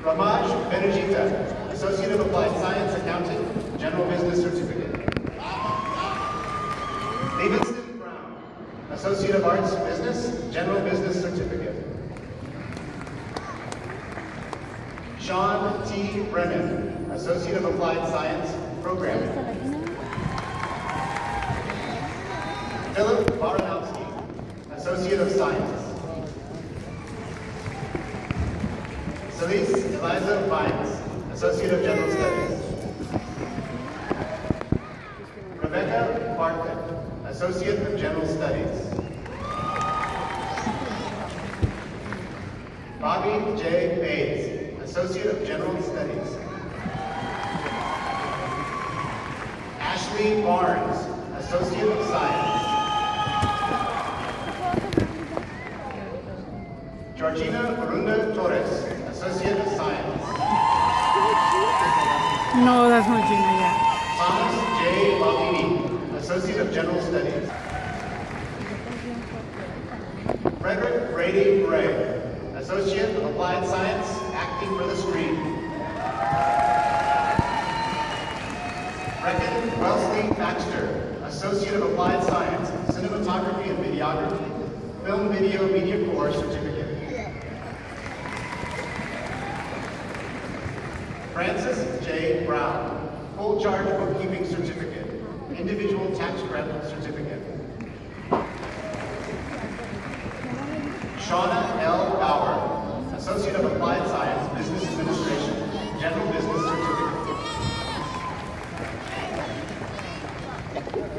Ramaj Benajita, Associate of Applied Science Accounting, General Business Certificate. Livingston Brown, Associate of Arts Business, General Business Certificate. Sean T. Brennan, Associate of Applied Science, Programming. Philip Baranowski, Associate of Science. Celise Eliza Vines, Associate of General Studies. Rebecca Bartlett, Associate of General Studies. Bobby J. Bays, Associate of General Studies. Ashley Barnes, Associate of Science. Georgina Arunda Torres, Associate of Science. No, that's not Ginna yet. Thomas J. Baldini, Associate of General Studies. Frederick Brady Gray, Associate of Applied Science, Acting for the Screen. Brecken Wellesley Baxter, Associate of Applied Science, Cinematography and Videography, Film Video Media Corps Certificate. Francis J. Brown, Full Charge Bookkeeping Certificate, Individual Tax Prep Certificate. Shauna L. Bauer, Associate of Applied Science, Business Administration, General Business Certificate.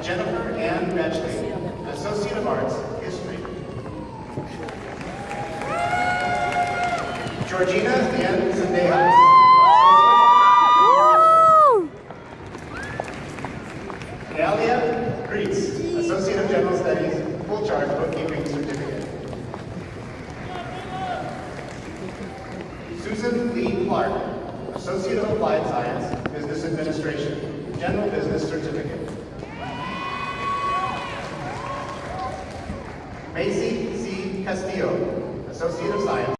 Jennifer Ann Betchley, Associate of Arts, History. Georgina N. Zendejas, Dalia Greets, Associate of General Studies, Full Charge Bookkeeping Certificate. Susan Lee Clark, Associate of Applied Science, Business Administration, General Business Certificate. Macy C. Castillo, Associate of Science.